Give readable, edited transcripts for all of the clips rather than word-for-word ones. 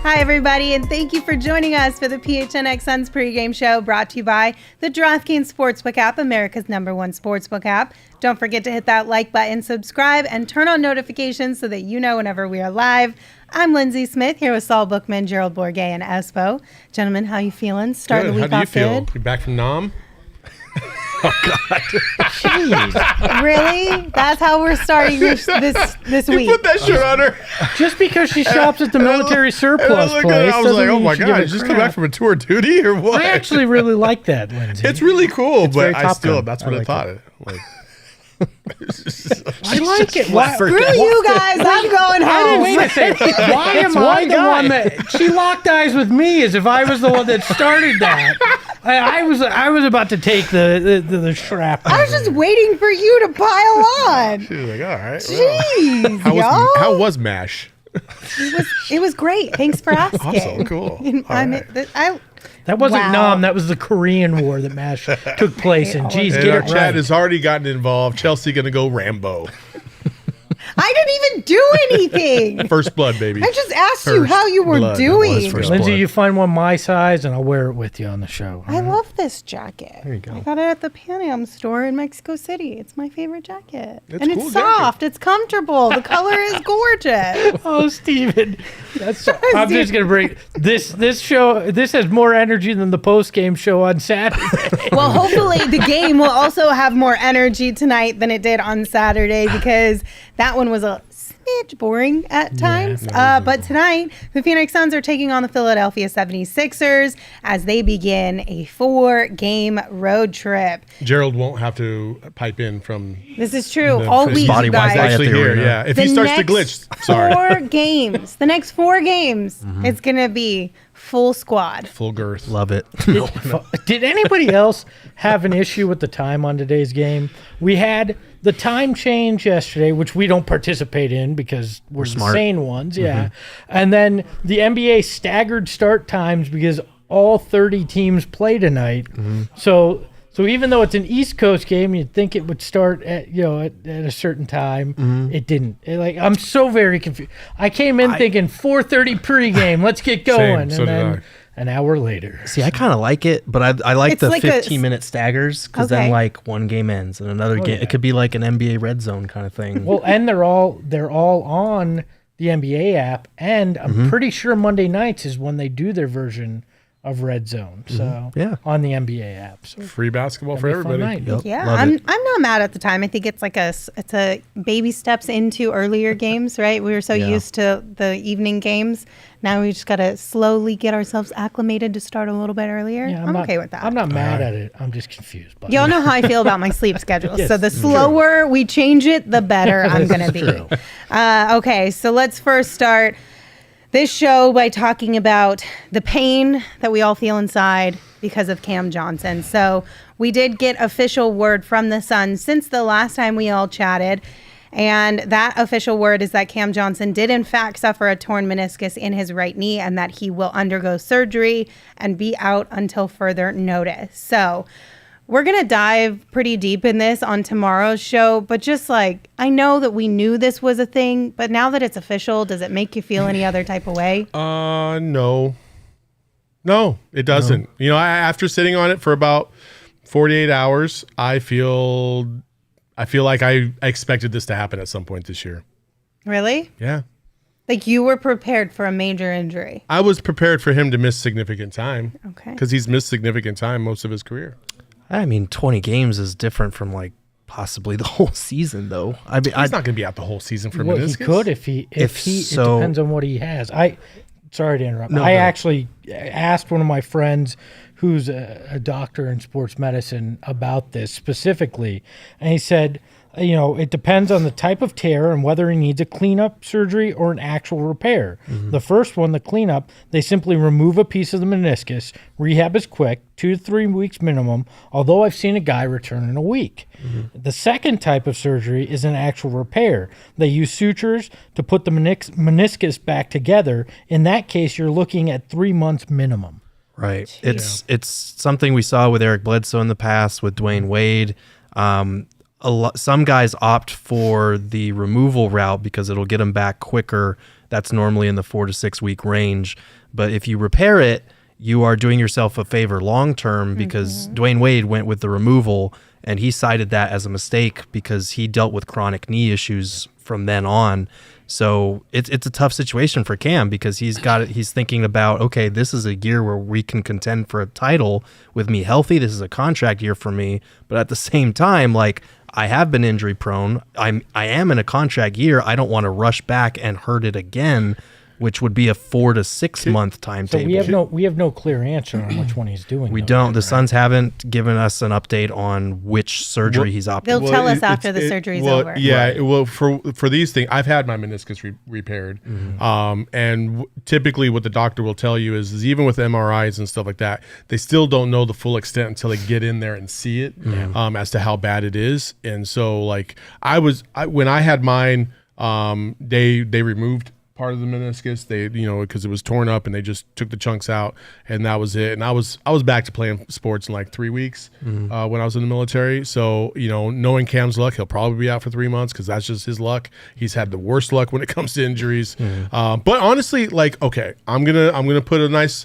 Hi, everybody, and thank you for joining us for the PHNX Suns pregame show brought to you by the DraftKings Sportsbook app, America's #1 sportsbook app. Don't forget to hit that like button, subscribe, and turn on notifications so that you know whenever we are live. I'm Lindsey Smith here with Saul, Bookman, Gerald, Bourguet, and Espo. Gentlemen, how you feeling? Starting the week off good? How do you feel? You back from Nam? Oh, God. Jeez. Really? That's how we're starting this week. You put that shirt on her. Just because she shops at the military surplus place. I was like, oh my God, just come back from a tour of duty or what? I actually really like that, Lindsey. It's really cool, it's but I still, that's what I thought. I like it. Screw you guys. I'm going home. Wait a second. Why am I the one that she locked eyes with me as if I was the one that started that? I was about to take the strap. I was just waiting for you to pile on. She was like, all right. Jeez, well. How was MASH? It was great. Thanks for asking. Awesome, cool. That wasn't Wow. Nam. That was the Korean War that MASH took place in. Jeez, And get our it chat right. has already gotten involved. Chelsea going to go Rambo. I didn't even do anything. First blood, baby. I just asked you how you were blood. doing. Lindsey, you find one my size, and I'll wear it with you on the show. I love this jacket. There you go. I got it at the Pan Am store in Mexico City. It's my favorite jacket. It's and a cool it's soft. It's comfortable. The color is gorgeous. Oh, Steven. I'm just going to bring this show. This has more energy than the post-game show on Saturday. Well, hopefully the game will also have more energy tonight than it did on Saturday because that one was a smidge boring at times. But tonight, the Phoenix Suns are taking on the Philadelphia 76ers as they begin a 4-game road trip. Gerald won't have to pipe in from. This is true. All week, you guys. Actually here, yeah. If he starts to glitch, sorry. 4 games. The next 4 games, it's going to be full squad. Full girth. Love it. Did anybody else have an issue with the time on today's game? We had the time change yesterday, which we don't participate in because we're the smart. sane ones, yeah. And then the NBA staggered start times because all 30 teams play tonight. So even though it's an East Coast game, you'd think it would start at a certain time. It didn't. I'm so very confused. I came in thinking 4:30 pregame. Let's get going. So and then did an hour later. See, I kind of like it, but I like It's the like 15-minute staggers because Okay. then one game ends and another game. yeah. It could be like an NBA red zone kind of thing. Well, and they're all on the NBA app, and I'm pretty sure Monday nights is when they do their version of Red Zone. So Yeah. on the NBA app. So Free basketball for it'll be a fun everybody. night. Yep, Yeah, love I'm it. not mad at the time. I think it's it's a baby steps into earlier games, right? We were so used to the evening games. Now we just got to slowly get ourselves acclimated to start a little bit earlier. Yeah, I'm okay with that. I'm not mad at it. I'm just confused. By Y'all it. know how I feel about my sleep schedule. Yes, So the slower we change it, the better I'm going to be. true. Okay, so let's first start this show by talking about the pain that we all feel inside because of Cam Johnson. So we did get official word from the Suns since the last time we all chatted. And that official word is that Cam Johnson did in fact suffer a torn meniscus in his right knee and that he will undergo surgery and be out until further notice. So we're going to dive pretty deep in this on tomorrow's show, but just I know that we knew this was a thing, but now that it's official, does it make you feel any other type of way? No, it doesn't. No. After sitting on it for about 48 hours, I feel like I expected this to happen at some point this year. Really? Yeah. You were prepared for a major injury. I was prepared for him to miss significant time. Okay. Because he's missed significant time most of his career. I mean, 20 games is different from possibly the whole season, though. He's not going to be out the whole season for meniscus. He could if he it depends on what he has. sorry to interrupt. No, I go ahead. actually asked one of my friends who's a doctor in sports medicine about this specifically, and he said, it depends on the type of tear and whether he needs a cleanup surgery or an actual repair. The first one, the cleanup, they simply remove a piece of the meniscus. Rehab is quick, 2 to 3 weeks minimum, although I've seen a guy return in a week. The second type of surgery is an actual repair. They use sutures to put the meniscus back together. In that case, you're looking at 3 months minimum. Right. It's something we saw with Eric Bledsoe in the past, with Dwayne Wade. Some guys opt for the removal route because it'll get them back quicker. That's normally in the 4 to 6 week range. But if you repair it, you are doing yourself a favor long term, because Dwayne Wade went with the removal, and he cited that as a mistake because he dealt with chronic knee issues from then on. So it's a tough situation for Cam, because he's thinking about, okay, this is a year where we can contend for a title with me healthy. This is a contract year for me. But at the same time, like, I have been injury prone. I am in a contract year. I don't want to rush back and hurt it again, which would be a 4 to 6 month timetable. So we have no clear answer on which one he's doing. We don't. The Suns haven't given us an update on which surgery he's opting. They'll tell us after the surgery's over. Yeah. Right. Well, for these things, I've had my meniscus repaired, and typically what the doctor will tell you is even with MRIs and stuff like that, they still don't know the full extent until they get in there and see it, as to how bad it is. And so, like, when I had mine, they removed part of the meniscus, because it was torn up, and they just took the chunks out, and that was it. And I was back to playing sports in like 3 weeks when I was in the military. So, knowing Cam's luck, he'll probably be out for 3 months, because that's just his luck. He's had the worst luck when it comes to injuries. But honestly, like, okay, I'm gonna put a nice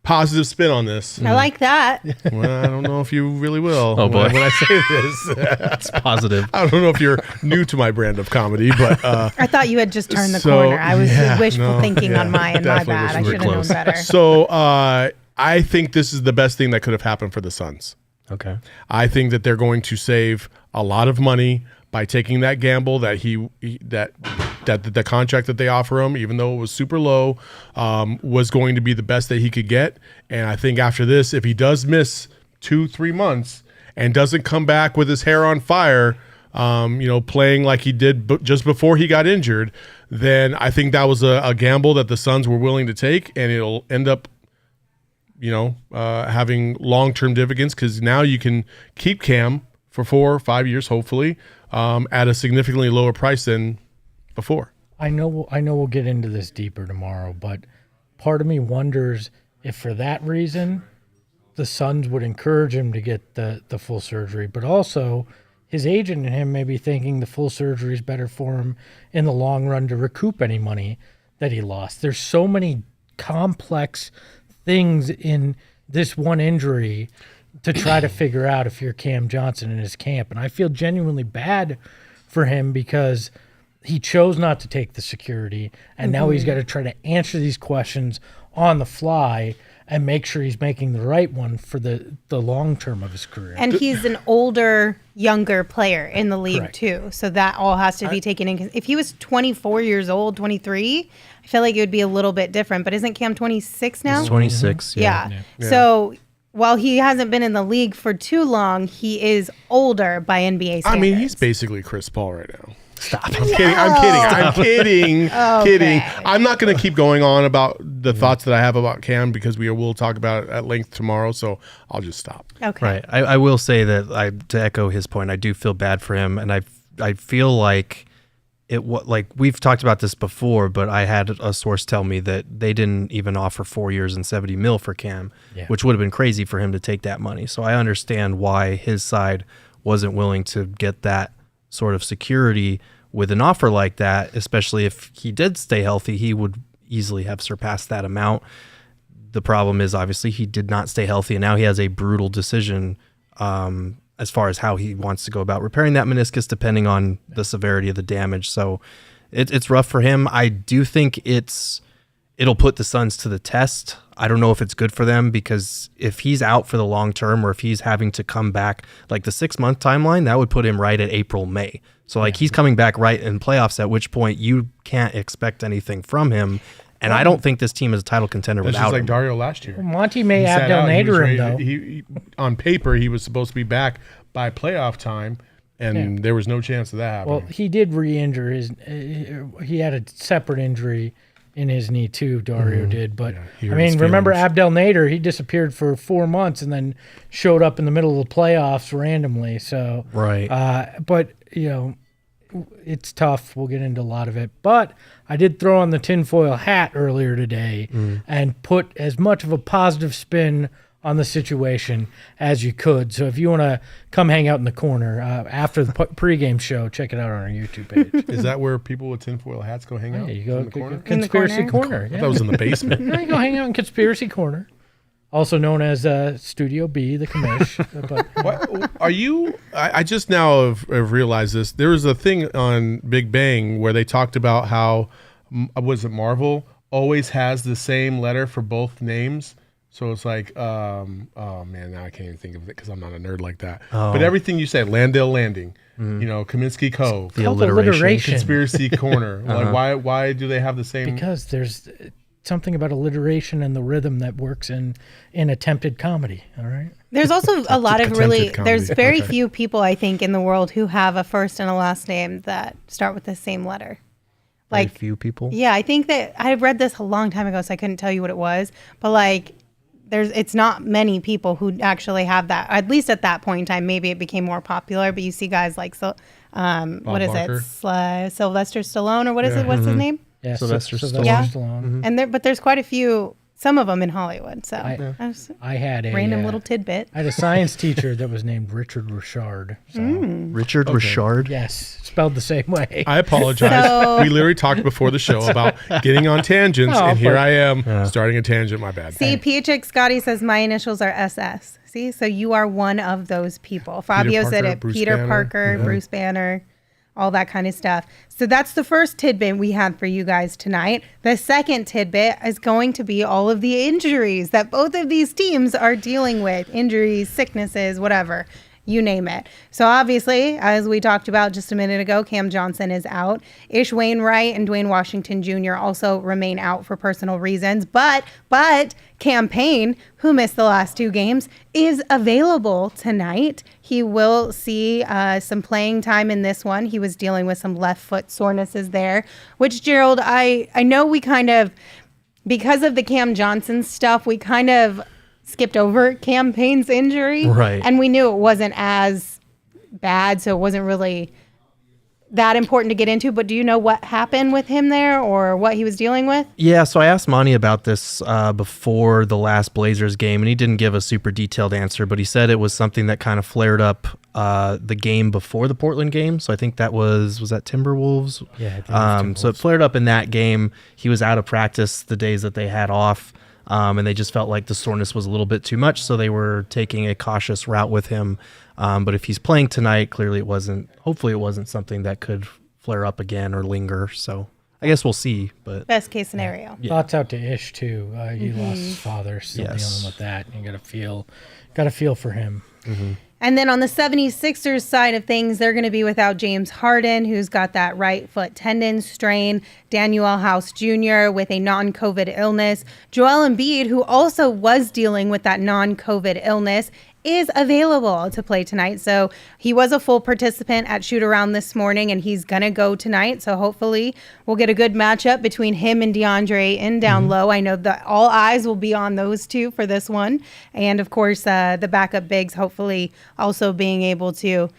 positive spin on this. I like that. Well, I don't know if you really will. Oh, boy. When I say this, It's positive. I don't know if you're new to my brand of comedy, but I thought you had just turned the corner. I was wishful thinking on my end. My definitely bad. I wishful should have known close. better. So I think this is the best thing that could have happened for the Suns. Okay. I think that they're going to save a lot of money by taking that gamble that that the contract that they offer him, even though it was super low, was going to be the best that he could get. And I think after this, if he does miss 2-3 months and doesn't come back with his hair on fire, playing like he did just before he got injured, then I think that was a gamble that the Suns were willing to take, and it'll end up having long-term dividends, because now you can keep Cam for 4 or 5 years, hopefully, at a significantly lower price than before. I know we'll get into this deeper tomorrow, but part of me wonders if for that reason the Suns would encourage him to get the full surgery, but also his agent and him may be thinking the full surgery is better for him in the long run to recoup any money that he lost. There's so many complex things in this one injury to try to figure out if you're Cam Johnson in his camp. And I feel genuinely bad for him, because he chose not to take the security, and now he's got to try to answer these questions on the fly and make sure he's making the right one for the long term of his career. And he's an older, younger player in the league, Correct. too. So that all has to be taken in. If he was 24 years old, 23, I feel like it would be a little bit different. But isn't Cam 26 now? He's 26. Yeah. So while he hasn't been in the league for too long, he is older by NBA standards. I mean, he's basically Chris Paul right now. Stop. I'm kidding. Okay. I'm not going to keep going on about the thoughts that I have about Cam, because we will talk about it at length tomorrow. So I'll just stop. Okay. Right. I will say that to echo his point, I do feel bad for him, and I feel like we've talked about this before, but I had a source tell me that they didn't even offer 4 years and $70 million for Cam, which would have been crazy for him to take that money. So I understand why his side wasn't willing to get that sort of security with an offer like that, especially if he did stay healthy. He would easily have surpassed that amount. The problem is, obviously, he did not stay healthy, and now he has a brutal decision as far as how he wants to go about repairing that meniscus, depending on the severity of the damage. So it's rough for him. I do think it'll put the Suns to the test. I don't know if it's good for them, because if he's out for the long term, or if he's having to come back, like the 6 month timeline, that would put him right at April, May. So he's coming back right in playoffs, at which point you can't expect anything from him. And I don't think this team is a title contender That's without just like him. Dario last year. Monty may He sat Abdel out. He was Nader ready him, though. he on paper, he was supposed to be back by playoff time, and there was no chance of that happening. Well, he did re-injure his. He had a separate injury in his knee too. Dario did, but he I hurt mean, his remember feelings. Abdel Nader? He disappeared for 4 months and then showed up in the middle of the playoffs randomly. So Right. But it's tough. We'll get into a lot of it. But I did throw on the tinfoil hat earlier today and put as much of a positive spin on the situation as you could. So if you want to come hang out in the corner after the pregame show, check it out on our YouTube page. Is that where people with tinfoil hats go hang out? Yeah, you go in the corner? Conspiracy Corner. I Yeah. thought it was in the basement. No, you go hang out in Conspiracy Corner, also known as Studio B, the commish. But What are you? I just now have realized this. There was a thing on Big Bang where they talked about how was it Marvel always has the same letter for both names. So it's like, oh man, now I can't even think of it because I'm not a nerd like that. But everything you said, Landale Landing, Kaminsky Cove, The called alliteration. Conspiracy Corner. Like, why do they have the same? because there's something about alliteration and the rhythm that works in attempted comedy. All right. There's also a lot of Attempted really, comedy. there's very Okay. few people, I think, in the world who have a first and a last name that start with the same letter. Very Like, few people. yeah, I think that I read this a long time ago, so I couldn't tell you what it was. But like, it's not many people who actually have that. At least at that point in time, maybe it became more popular. But you see guys like, what is Barker. it, Sylvester Stallone, or what is it? What's his name? Yeah. Sylvester Stallone. Yeah. Stallone. And but there's quite a few. Some of them in Hollywood. So I had a random little tidbit. I had a science teacher that was named Richard Richard. So Richard Richard. yes, spelled the same way. I apologize. So- We literally talked before the show about getting on tangents, Oh, and here but- I am starting a tangent. My bad. See, PHX Scotty says my initials are SS. See, so you are one of those people. Fabio said Parker, it. Bruce Peter Banner. Parker, Bruce Banner, all that kind of stuff. So that's the first tidbit we had for you guys tonight. The second tidbit is going to be all of the injuries that both of these teams are dealing with. Injuries, sicknesses, whatever. You name it. So obviously, as we talked about just a minute ago, Cam Johnson is out. Ish Wainwright and Dwayne Washington Jr. also remain out for personal reasons. But Cam Payne, who missed the last 2 games, is available tonight. He will see some playing time in this one. He was dealing with some left foot sorenesses there, which, Gerald, I know we kind of, because of the Cam Johnson stuff, we kind of skipped over Cam Payne's injury. Right. And we knew it wasn't as bad, so it wasn't really that important to get into. But do you know what happened with him there or what he was dealing with? Yeah, so I asked Monty about this before the last Blazers game, and he didn't give a super detailed answer, but he said it was something that kind of flared up the game before the Portland game. So I think that was that Timberwolves? Yeah, I think it was So it flared up in that game. He was out of practice the days that they had off, and they just felt like the soreness was a little bit too much, so they were taking a cautious route with him. But if he's playing tonight, clearly hopefully it wasn't something that could flare up again or linger. So I guess we'll see. But Best case scenario. Thoughts out to Ish too. He lost his father, still Yes. dealing with that. You got to feel for him. And then on the 76ers side of things, they're going to be without James Harden, who's got that right foot tendon strain, Daniel House Jr. with a non-COVID illness. Joel Embiid, who also was dealing with that non-COVID illness, is available to play tonight. So he was a full participant at shoot around this morning, and he's going to go tonight. So hopefully we'll get a good matchup between him and Deandre Ayton down low. I know that all eyes will be on those two for this one. And of course, the backup bigs hopefully also being able to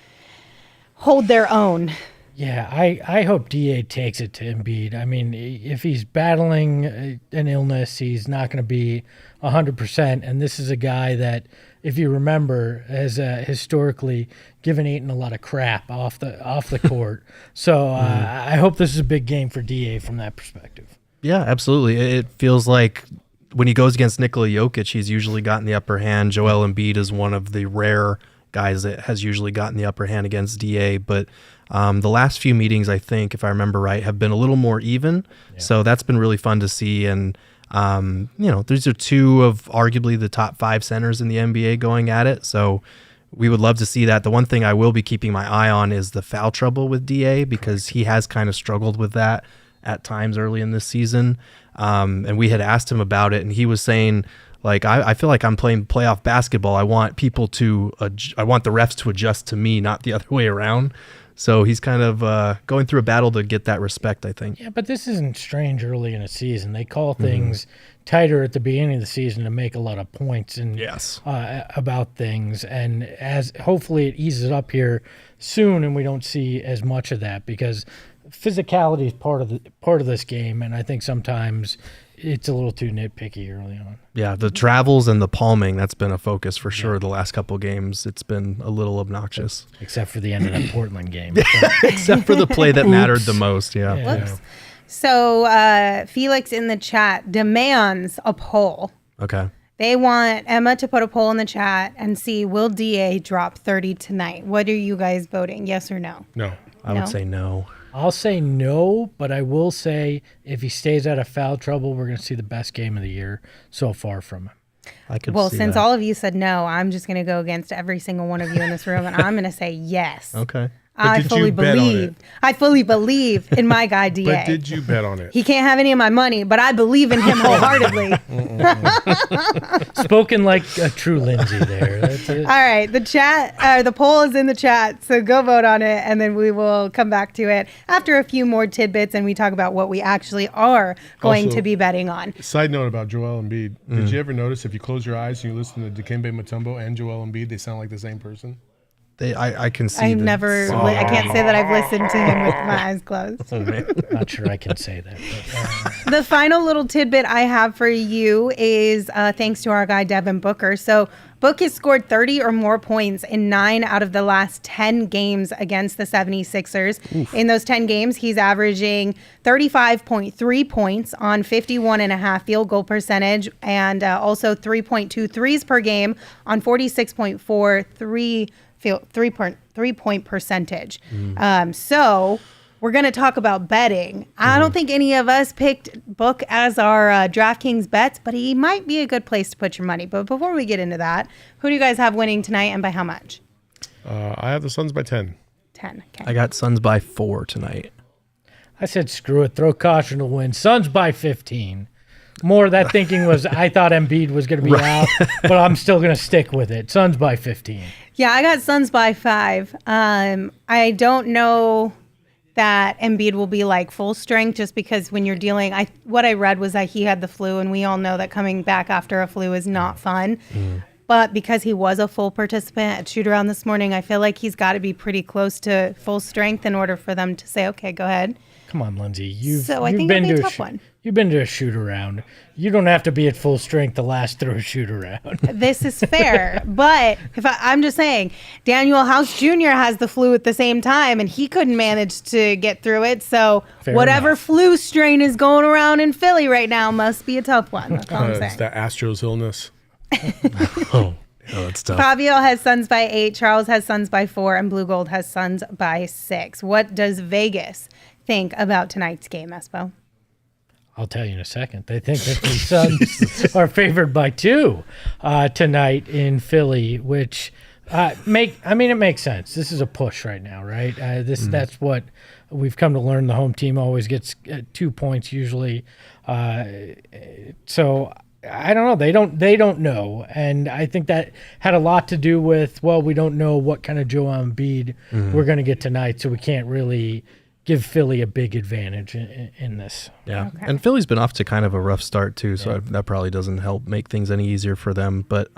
hold their own. Yeah, I hope DA takes it to Embiid. I mean, if he's battling an illness, he's not going to be 100%. And this is a guy that, if you remember, has historically given Ayton a lot of crap off the court. So I hope this is a big game for DA from that perspective. yeah, absolutely. It feels like when he goes against Nikola Jokic, he's usually gotten the upper hand. Joel Embiid is one of the rare guys that has usually gotten the upper hand against DA. But the last few meetings, I think, if I remember right, have been a little more even. Yeah. So that's been really fun to see. And, these are 2 of arguably the top 5 centers in the NBA going at it. So we would love to see that. The one thing I will be keeping my eye on is the foul trouble with DA, because he has kind of struggled with that at times early in this season. And we had asked him about it, and he was saying, like, I feel like I'm playing playoff basketball. I want people to, I want the refs to adjust to me, not the other way around. So he's kind of going through a battle to get that respect, I think. Yeah, but this isn't strange early in a season. They call things tighter at the beginning of the season to make a lot of points and about things. And as hopefully it eases up here soon, and we don't see as much of that, because physicality is part of this game, and I think sometimes it's a little too nitpicky early on. Yeah, the travels and the palming, that's been a focus for sure. The last couple games, it's been a little obnoxious. Except for the end of that Portland game. Except for the play that mattered the most, Whoops. So Felix in the chat demands a poll. Okay. They want Emma to put a poll in the chat and see, will DA drop 30 tonight? What are you guys voting, yes or no? No. I would say no. I'll say no, but I will say if he stays out of foul trouble, we're going to see the best game of the year so far from him. I could Well, see since that. all of you said no, I'm just going to go against every single one of you in this room, and I'm going to say yes. Okay. I did fully you bet on believe. it? I fully believe in my guy DA. But did you bet on it? He can't have any of my money, but I believe in him wholeheartedly. Spoken like a true Lindsey there. That's it. All right, the poll is in the chat, so go vote on it, and then we will come back to it after a few more tidbits, and we talk about what we actually are going Also, to be betting on. Side note about Joel Embiid. Did you ever notice if you close your eyes and you listen to Dikembe Mutombo and Joel Embiid, they sound like the same person? I can see. I can't say that I've listened to him with my eyes closed. Not sure I can say that. But, The final little tidbit I have for you is thanks to our guy, Devin Booker. So Book has scored 30 or more points in 9 out of the last 10 games against the 76ers. Oof. In those 10 games, he's averaging 35.3 points on 51.5 field goal percentage, and also 3.2 threes per game on 46.4 three-point percentage. So we're going to talk about betting. I don't think any of us picked Book as our DraftKings bets, but he might be a good place to put your money. But before we get into that, who do you guys have winning tonight, and by how much? I have the Suns by 10. 10. Okay. I got Suns by 4 tonight. I said, screw it. Throw caution to win. Suns by 15. More of that thinking was I thought Embiid was going to be out, but I'm still going to stick with it. Suns by 15. Yeah, I got Suns by 5. I don't know that Embiid will be like full strength, just because when you're dealing, what I read was that he had the flu, and we all know that coming back after a flu is not fun. But because he was a full participant at shoot around this morning, I feel like he's got to be pretty close to full strength in order for them to say, okay, go ahead. Come on, Lindsey. I think it'll be a tough one. You've been to a shoot around. You don't have to be at full strength to last through a shoot around. This is fair, but I'm just saying, Daniel House Jr. has the flu at the same time, and he couldn't manage to get through it. So Fair whatever enough. flu strain is going around in Philly right now must be a tough one. That's all I'm It's saying. that Astros illness. Oh, that's tough. Fabio has Suns by 8, Charles has Suns by 4, and Blue Gold has Suns by 6. What does Vegas think about tonight's game, Espo? I'll tell you in a second. They think that the Suns are favored by 2 tonight in Philly, which it makes sense. This is a push right now, right? That's what we've come to learn. The home team always gets 2 points usually. So I don't know. They don't know, and I think that had a lot to do with, well, we don't know what kind of Joel Embiid we're going to get tonight, so we can't really give Philly a big advantage in this. Yeah, Okay. and Philly's been off to kind of a rough start too, so that probably doesn't help make things any easier for them. But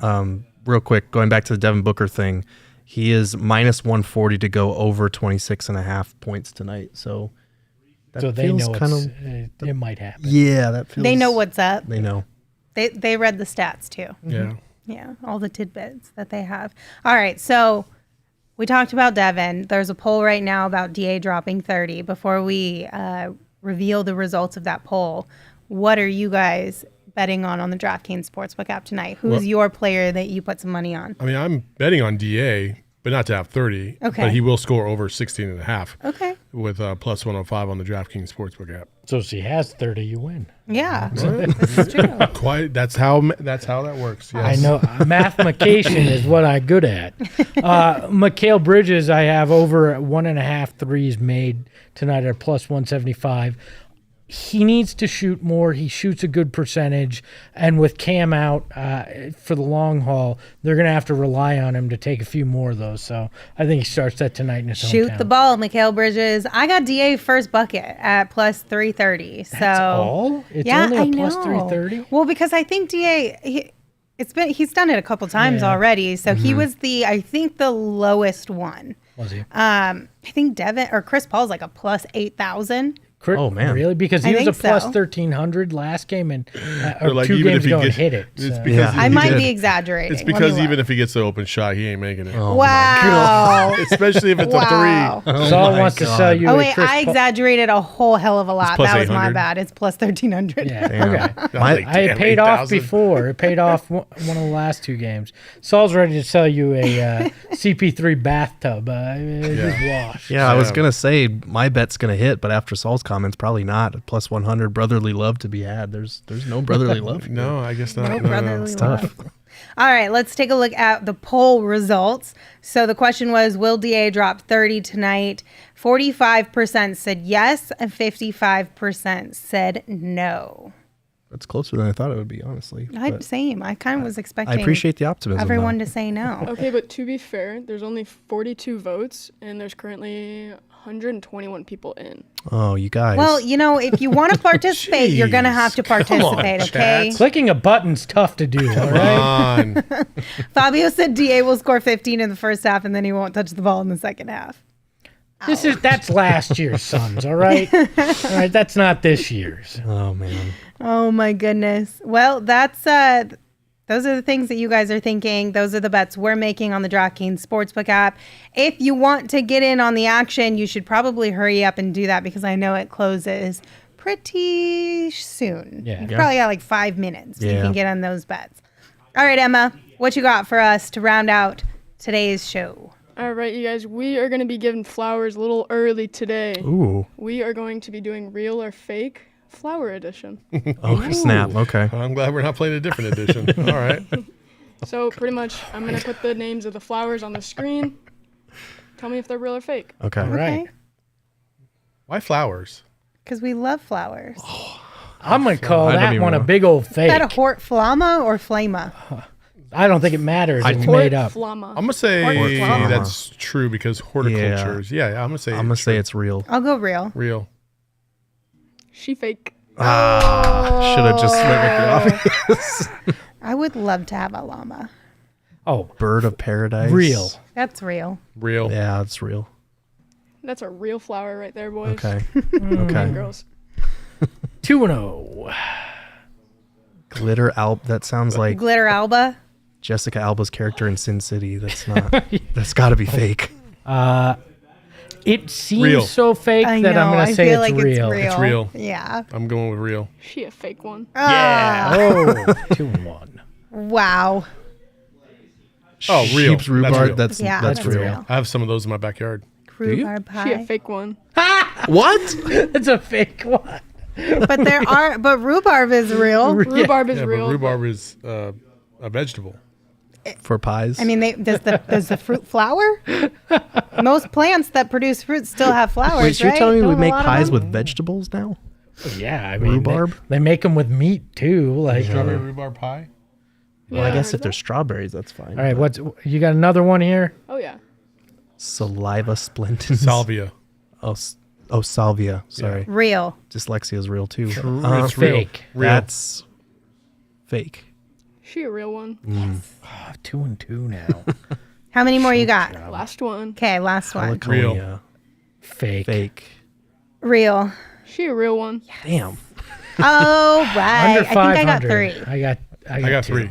real quick, going back to the Devin Booker thing, he is minus 140 to go over 26.5 points tonight. So that they feels know kind of it might happen. yeah. That feels They know what's up. they know. They read the stats too. Yeah. Yeah, all the tidbits that they have. All right, so we talked about Devin. There's a poll right now about DA dropping 30. Before we reveal the results of that poll, what are you guys betting on the DraftKings Sportsbook app tonight? Who's your player that you put some money on? I mean, I'm betting on DA, but not to have 30. Okay. But he will score over 16.5 Okay. with plus 105 on the DraftKings Sportsbook app. So if he has 30, you win. Yeah, this is true. Quite. That's how that works. Yes. I know mathematication is what I'm good at. Mikal Bridges, I have over 1.5 threes made tonight at plus 175. he needs to shoot more. He shoots a good percentage. And with Cam out for the long haul, they're going to have to rely on him to take a few more of those. So I think he starts that tonight in his Shoot hometown. the ball, Mikal Bridges. I got DA first bucket at plus 330. So That's all? It's only a plus 330? Well, because I think DA he's done it a couple times already. So he was I think the lowest one. Was he? I think Devin or Chris Paul's like a plus 8,000. Oh, man. Really? Because he I was a think plus so. 1,300 last game and Or or like, 2 even games if he ago and gets- hit it. it's so. because Yeah. he I might did. be exaggerating. It's Let me because even look. if he gets the open shot, he ain't making it. Wow. Especially if it's Wow. a three. Saul my wants to God. sell you Oh a wait, Chris I Paul- exaggerated a whole hell of a lot. plus That was my 800. bad. It's plus 1,300. Yeah, Damn. okay. I was like, I damn, paid off 8,000. before. It paid off one of the last 2 games. Saul's ready to sell you a CP3 bathtub. Just wash. Yeah, I was Yeah. gonna say my bet's gonna hit, but after Saul's comments, probably not. Plus 100 brotherly love to be had. There's no brotherly love. Here. No, I guess not. No No, brotherly no. love. All right, let's take a look at the poll results. So the question was, will DA drop 30 tonight? 45% said yes, and 55% said no. That's closer than I thought it would be, honestly. But Same. I kind of was I expecting appreciate the optimism. everyone though. to say no. Okay, but to be fair, there's only 42 votes, and there's currently 121 people in. Oh, you guys. Well, if you want to participate, you're going to have to Jeez, come on, participate, okay? Chats. Clicking a button's tough to do, all Come right? on. Fabio said DA will score 15 in the first half, and then he won't touch the ball in the second half. That's last year's Suns, all right? All right, that's not this year's. oh man. Oh my goodness. Well, that's those are the things that you guys are thinking. Those are the bets we're making on the DraftKings Sportsbook app. If you want to get in on the action, you should probably hurry up and do that because I know it closes pretty soon. Yeah. You've Yeah. probably got like 5 minutes. You Yeah. can get on those bets. All right, Emma, what you got for us to round out today's show? All right, you guys, we are going to be giving flowers a little early today. Ooh. We are going to be doing real or fake flower edition. Oh snap. Okay. I'm glad we're not playing a different edition. All right. So pretty much, I'm going to put the names of the flowers on the screen. Tell me if they're real or fake. Okay. All right. Why flowers? Because we love flowers. I'm going to call I don't that even one a know. big old Is fake. that a hort flama or flama? I don't think it matters. It's Hort made up. Flama. I'm gonna say Horticulture. that's true because horticulture is. Yeah, I'm gonna say. I'm gonna say it's real. I'll go real. real. She fake. Should have just went with the obvious. I would love to have a llama. Oh, Bird of paradise. real. That's real. Real. Yeah, it's real. That's a real flower right there, boys. Okay. And okay. girls. 2-0. Glitter Alp. That sounds like Glitter Alba. Jessica Alba's character in Sin City. That's not. That's got to be fake. It seems Real. so fake I that know. I'm going I to say feel it's like real. it's real. It's real. Yeah. I'm going with real. She a fake one. Yeah. Oh, 2-1. Wow. Oh, real. Sheep's rhubarb. That's real. Yeah, That's that's real. real. I have some of those in my backyard. Rhubarb She a pie. fake one. What? It's a fake one. But rhubarb is real. Rhubarb is Yeah, real. but rhubarb is a vegetable. For pies? I mean, does the fruit flower? Most plants that produce fruit still have flowers, Wait, so you're right? telling me we Don't a make lot of pies them? with vegetables now? Yeah, I mean, Rhubarb? They make them with meat too. Like, Strawberry rhubarb pie. Well, I Yeah, guess heard if there's strawberries, that's fine. all right, what's you got another one here? Oh, yeah. Saliva splendens. Salvia. Oh, salvia. Sorry. Real. Dyslexia is real too. It's real. Fake. Real. That's fake. She a real one. 2-2 now. How many more you got? Last one. Okay, last one. Heliconia. Fake. Fake. Real. She a real one. Damn. Oh, right. Under I think I got 500. three. I got 3.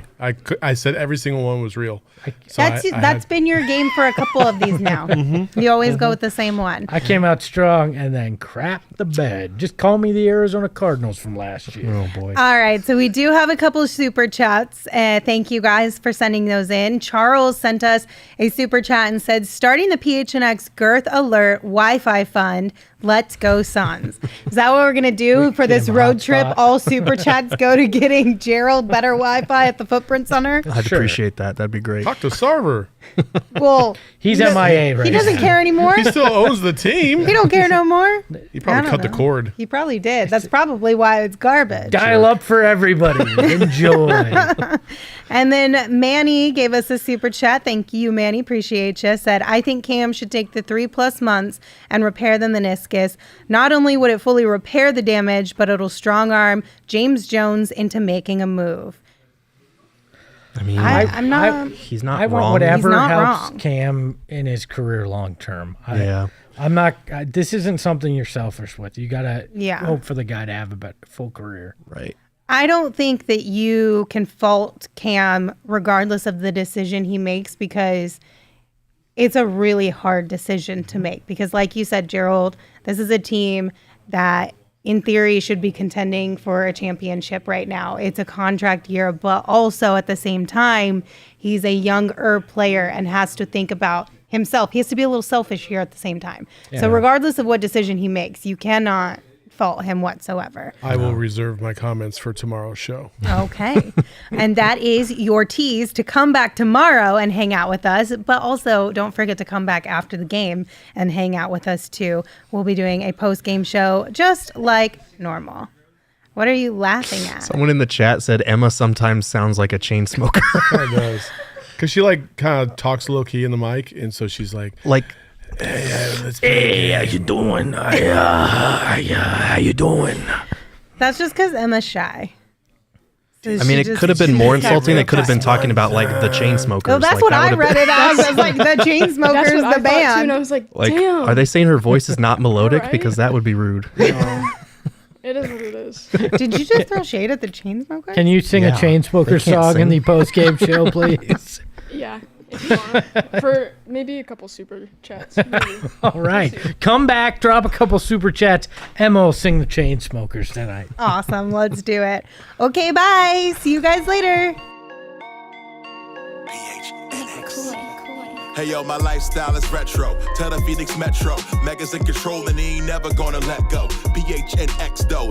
I said every single one was real. So That's I that's had- been your game for a couple of these now. You always go with the same one. I came out strong and then crap the bed. Just call me the Arizona Cardinals from last year. Oh boy. All right, so we do have a couple of super chats. Thank you guys for sending those in. Charles sent us a super chat and said, starting the PHNX Girth Alert Wi-Fi Fund. Let's go Suns. Is that what we're going to do for this him a road hot trip? spot. All super chats go to getting Gerald better Wi-Fi at the footbridge? fingerprints on her. I'd Sure. appreciate that. That'd be great. Talk to Sarver. Well, He's he does- MIA right He doesn't now. care anymore. He still owns the team. He don't care no more. He I probably don't cut the know. cord. He probably did. That's probably why it's garbage. Dial up for everybody. Enjoy. And then Manny gave us a super chat. Thank you, Manny. Appreciate you. Said, I think Cam should take the 3+ months and repair the meniscus. Not only would it fully repair the damage, but it'll strong arm James Jones into making a move. I mean, I'm not. he's not I want wrong. whatever He's not helps wrong. Cam in his career long term. Yeah. I'm not. This isn't something you're selfish with. You gotta hope for the guy to have a full career. Right. I don't think that you can fault Cam regardless of the decision he makes, because it's a really hard decision to make. Because like you said, Gerald, this is a team that in theory should be contending for a championship right now. It's a contract year, but also at the same time, he's a younger player and has to think about himself. He has to be a little selfish here at the same time. So regardless of what decision he makes, you cannot fault him whatsoever. I will reserve my comments for tomorrow's show. Okay. And that is your tease to come back tomorrow and hang out with us. But also, don't forget to come back after the game and hang out with us too. We'll be doing a post-game show just like normal. What are you laughing at? Someone in the chat said Emma sometimes sounds like a chain smoker. It does. Because she like kind of talks low key in the mic. And so she's like, like, Hey, how you doing? How you doing? That's just because Emma's shy. So I mean, she it could have been more insulting. real It could have been talking about like the chain smokers. No, that's like, what that I would've read been- it as. I was like, the That's Chainsmokers, what I the thought too, and band. I was like, Like, damn. are they saying her voice is not melodic? Right? Because that would be rude. It is what it is. Did you just throw shade at the Chainsmokers? Can you sing Yeah, a Chainsmokers they can't song in sing. the post game show, please? Yeah, if you want. For maybe a couple super chats. Maybe. All right, come back, drop a couple super chats. Emma will sing the Chainsmokers tonight. Awesome. Let's do it. Okay, bye. See you guys later. Hey yo, my lifestyle is retro. Tell the Phoenix Metro. Megas in control and he ain't never gonna let go. PHNX though.